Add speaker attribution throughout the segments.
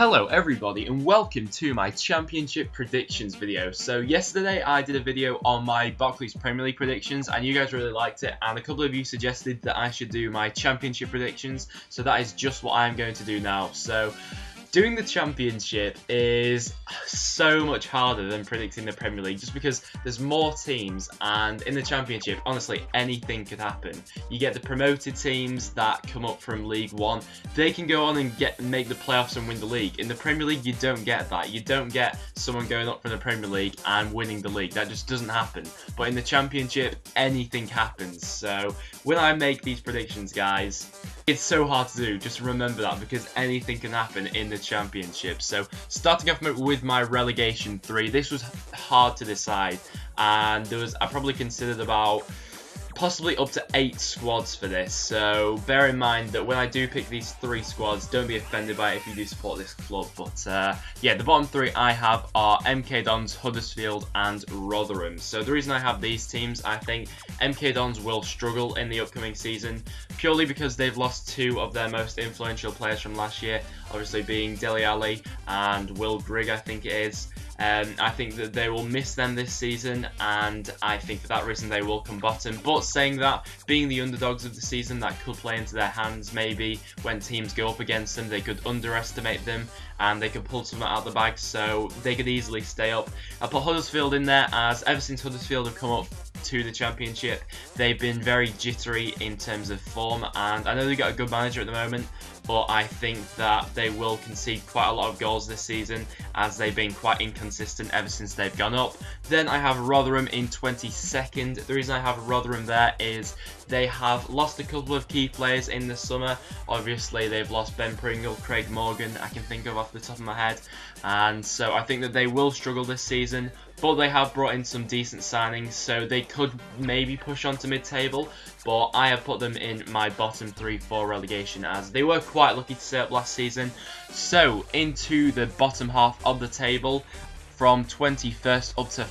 Speaker 1: Hello everybody and welcome to my championship predictions video. So yesterday I did a video on my Barclays Premier League predictions and you guys really liked it, and a couple of you suggested that I should do my championship predictions, so that is just what I'm going to do now. So doing the championship is so much harder than predicting the Premier League, just because there's more teams, and in the championship, honestly, anything could happen. You get the promoted teams that come up from League One, they can go on and make the playoffs and win the league. In the Premier League, you don't get that. You don't get someone going up from the Premier League and winning the league. That just doesn't happen. But in the championship, anything happens. So when I make these predictions, guys, it's so hard to do. Just remember that, because anything can happen in the championship. So starting off with my relegation 3, this was hard to decide, and I probably considered about possibly up to 8 squads for this. So bear in mind that when I do pick these 3 squads, don't be offended by it if you do support this club. But yeah, the bottom 3 I have are MK Dons, Huddersfield and Rotherham. So the reason I have these teams, I think MK Dons will struggle in the upcoming season, purely because they've lost 2 of their most influential players from last year, obviously being Dele Alli and Will Grigg, I think it is. I think that they will miss them this season, and I think for that reason they will come bottom. But saying that, being the underdogs of the season, that could play into their hands. Maybe when teams go up against them, they could underestimate them and they could pull something out of the bag, so they could easily stay up. I put Huddersfield in there, as ever since Huddersfield have come up to the championship, they've been very jittery in terms of form, and I know they've got a good manager at the moment, but I think that they will concede quite a lot of goals this season, as they've been quite inconsistent ever since they've gone up. Then I have Rotherham in 22nd. The reason I have Rotherham there is they have lost a couple of key players in the summer. Obviously, they've lost Ben Pringle, Craig Morgan, I can think of off the top of my head, and so I think that they will struggle this season. But they have brought in some decent signings, so they could maybe push on to mid-table. But I have put them in my bottom 3 for relegation, as they were quite lucky to stay up last season. So into the bottom half of the table, from 21st up to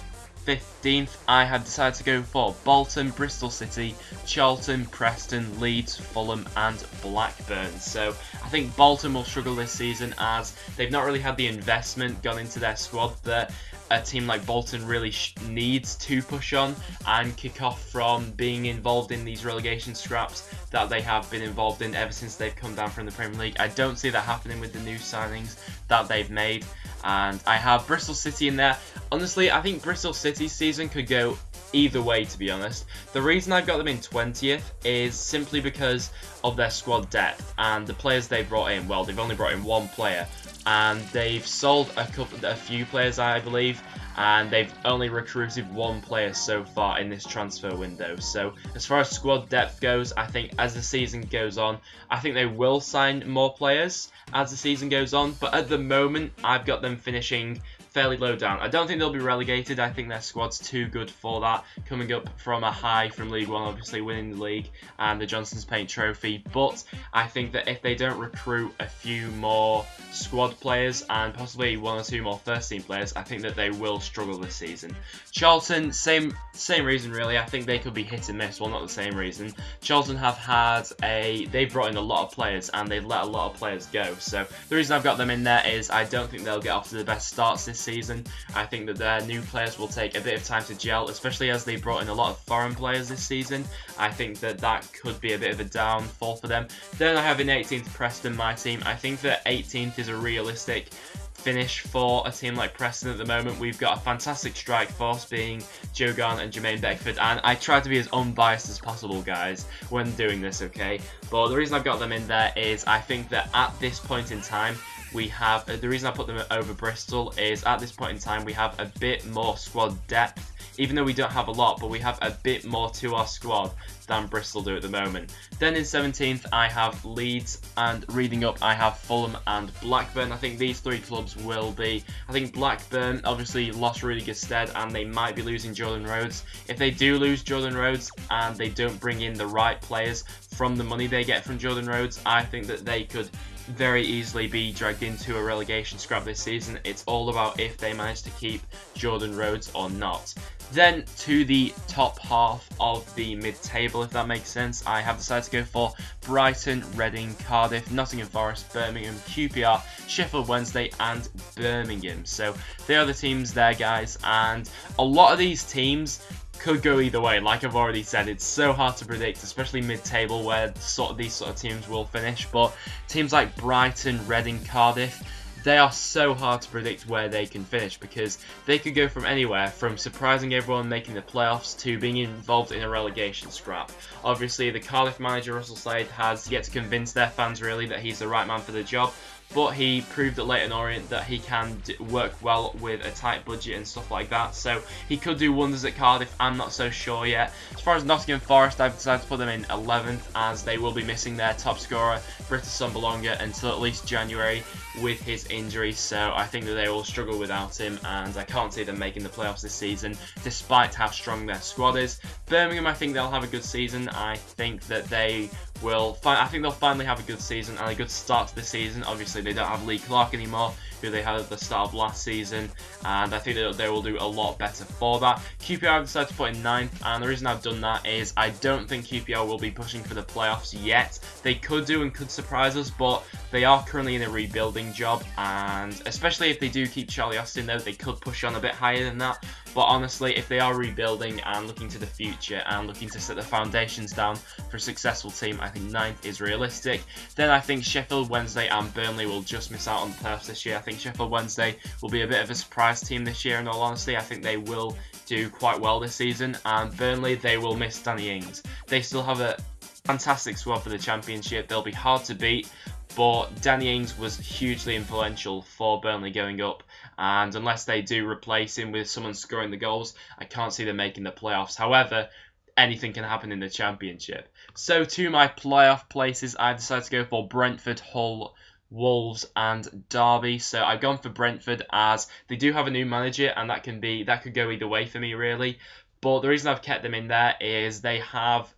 Speaker 1: 15th, I have decided to go for Bolton, Bristol City, Charlton, Preston, Leeds, Fulham and Blackburn. So I think Bolton will struggle this season, as they've not really had the investment gone into their squad that a team like Bolton really needs to push on and kick off from being involved in these relegation scraps that they have been involved in ever since they've come down from the Premier League. I don't see that happening with the new signings that they've made, and I have Bristol City in there. Honestly, I think Bristol City's season could go either way, to be honest. The reason I've got them in 20th is simply because of their squad depth and the players they brought in. Well, they've only brought in 1 player, and they've sold a few players, I believe, and they've only recruited 1 player so far in this transfer window. So as far as squad depth goes, I think as the season goes on, I think they will sign more players as the season goes on, but at the moment I've got them finishing fairly low down. I don't think they'll be relegated. I think their squad's too good for that, coming up from a high from League One, obviously winning the league and the Johnson's Paint Trophy. But I think that if they don't recruit a few more squad players and possibly 1 or 2 more first team players, I think that they will struggle this season. Charlton, same reason really. I think they could be hit and miss. Well, not the same reason. Charlton have they've brought in a lot of players and they've let a lot of players go. So the reason I've got them in there is I don't think they'll get off to the best starts this season. I think that their new players will take a bit of time to gel, especially as they brought in a lot of foreign players this season. I think that could be a bit of a downfall for them. Then I have in 18th Preston, my team. I think that 18th is a realistic finish for a team like Preston at the moment. We've got a fantastic strike force, being Joe Garn and Jermaine Beckford, and I try to be as unbiased as possible, guys, when doing this, okay? But the reason I've got them in there is I think that at this point in time, we have, the reason I put them over Bristol is at this point in time we have a bit more squad depth, even though we don't have a lot, but we have a bit more to our squad than Bristol do at the moment. Then in 17th I have Leeds, and reading up I have Fulham and Blackburn. I think these 3 clubs will be, I think Blackburn obviously lost Rudy Gestede and they might be losing Jordan Rhodes. If they do lose Jordan Rhodes and they don't bring in the right players from the money they get from Jordan Rhodes, I think that they could very easily be dragged into a relegation scrap this season. It's all about if they manage to keep Jordan Rhodes or not. Then to the top half of the mid-table, if that makes sense, I have decided to go for Brighton, Reading, Cardiff, Nottingham Forest, Birmingham, QPR, Sheffield Wednesday and Birmingham. So they are the teams there, guys, and a lot of these teams could go either way. Like I've already said, it's so hard to predict, especially mid-table where these sort of teams will finish. But teams like Brighton, Reading, Cardiff, they are so hard to predict where they can finish, because they could go from anywhere from surprising everyone, making the playoffs, to being involved in a relegation scrap. Obviously, the Cardiff manager, Russell Slade, has yet to convince their fans really that he's the right man for the job, but he proved at Leyton Orient that he can work well with a tight budget and stuff like that, so he could do wonders at Cardiff. I'm not so sure yet. As far as Nottingham Forest, I've decided to put them in 11th, as they will be missing their top scorer, Britta Sombolonga, until at least January with his injury, so I think that they will struggle without him, and I can't see them making the playoffs this season, despite how strong their squad is. Birmingham, I think they'll have a good season. I think that they will. I think they'll finally have a good season and a good start to the season. Obviously, they don't have Lee Clark anymore, who they had at the start of last season, and I think that they will do a lot better for that. QPR I've decided to put in 9th, and the reason I've done that is I don't think QPR will be pushing for the playoffs yet. They could do and could surprise us, but they are currently in a rebuilding job, and especially if they do keep Charlie Austin though, they could push on a bit higher than that. But honestly, if they are rebuilding and looking to the future and looking to set the foundations down for a successful team, I think 9th is realistic. Then I think Sheffield Wednesday and Burnley will just miss out on the playoffs this year. I think Sheffield Wednesday will be a bit of a surprise team this year, in all honesty. I think they will do quite well this season, and Burnley, they will miss Danny Ings. They still have a fantastic squad for the Championship. They'll be hard to beat, but Danny Ings was hugely influential for Burnley going up, and unless they do replace him with someone scoring the goals, I can't see them making the playoffs. However, anything can happen in the Championship. So to my playoff places, I decided to go for Brentford, Hull, Wolves and Derby. So I've gone for Brentford as they do have a new manager, and that could go either way for me really. But the reason I've kept them in there is they have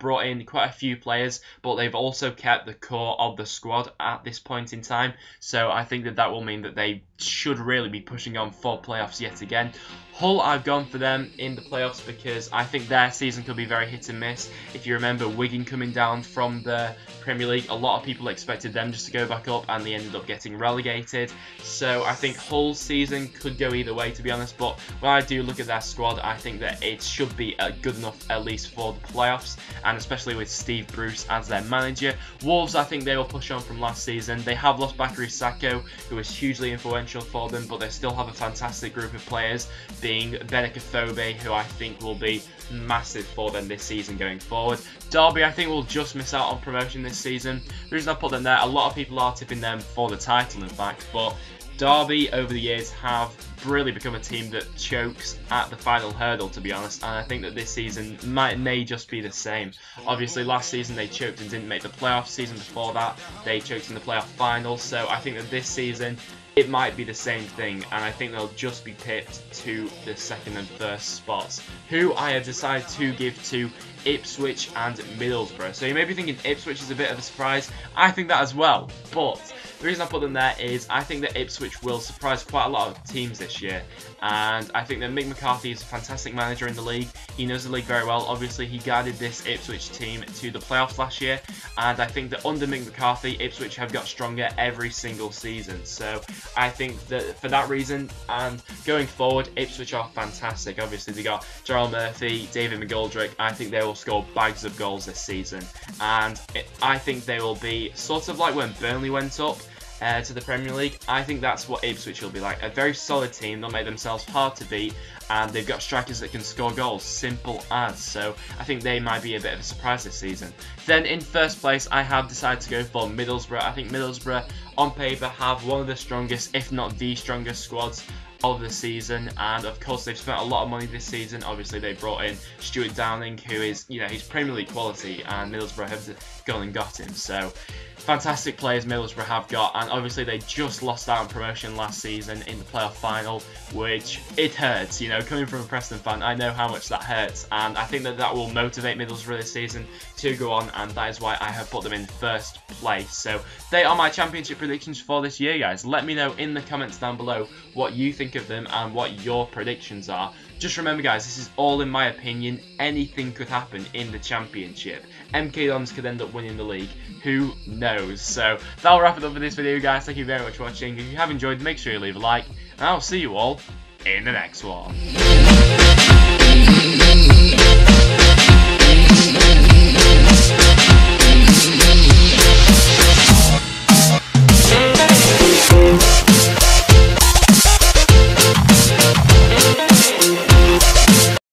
Speaker 1: brought in quite a few players, but they've also kept the core of the squad at this point in time. So I think that will mean that they should really be pushing on for playoffs yet again. Hull, I've gone for them in the playoffs because I think their season could be very hit and miss. If you remember Wigan coming down from the Premier League, a lot of people expected them just to go back up, and they ended up getting relegated. So I think Hull's season could go either way, to be honest, but when I do look at their squad, I think that it should be good enough at least for the playoffs, and especially with Steve Bruce as their manager. Wolves, I think they will push on from last season. They have lost Bakary Sakho, who was hugely influential for them, but they still have a fantastic group of players, being Benik Afobe, who I think will be massive for them this season going forward. Derby, I think, will just miss out on promotion this season. The reason I put them there, a lot of people are tipping them for the title, in fact, but Derby over the years have really become a team that chokes at the final hurdle, to be honest, and I think that this season may just be the same. Obviously last season they choked and didn't make the playoffs. Season before that they choked in the playoff final, so I think that this season it might be the same thing, and I think they'll just be pipped to the second and first spots, who I have decided to give to Ipswich and Middlesbrough. So you may be thinking Ipswich is a bit of a surprise. I think that as well, but the reason I put them there is I think that Ipswich will surprise quite a lot of teams this year, and I think that Mick McCarthy is a fantastic manager in the league. He knows the league very well. Obviously he guided this Ipswich team to the playoffs last year, and I think that under Mick McCarthy, Ipswich have got stronger every single season. So I think that for that reason, and going forward, Ipswich are fantastic. Obviously they got Gerald Murphy, David McGoldrick. I think they will score bags of goals this season, and I think they will be sort of like when Burnley went up to the Premier League. I think that's what Ipswich will be like. A very solid team. They'll make themselves hard to beat, and they've got strikers that can score goals. Simple as. So I think they might be a bit of a surprise this season. Then in first place, I have decided to go for Middlesbrough. I think Middlesbrough on paper have one of the strongest, if not the strongest squads of the season, and of course they've spent a lot of money this season. Obviously they brought in Stuart Downing, who is, he's Premier League quality, and Middlesbrough have gone and got him. So fantastic players Middlesbrough have got, and obviously they just lost out on promotion last season in the playoff final, which it hurts, you know, coming from a Preston fan. I know how much that hurts, and I think that that will motivate Middlesbrough this season to go on, and that is why I have put them in first place. So they are my championship predictions for this year, guys. Let me know in the comments down below what you think of them and what your predictions are. Just remember, guys, this is all in my opinion. Anything could happen in the championship. MK Dons could end up winning the league. Who knows? So that'll wrap it up for this video, guys. Thank you very much for watching. If you have enjoyed, make sure you leave a like, and I'll see you all in the next one.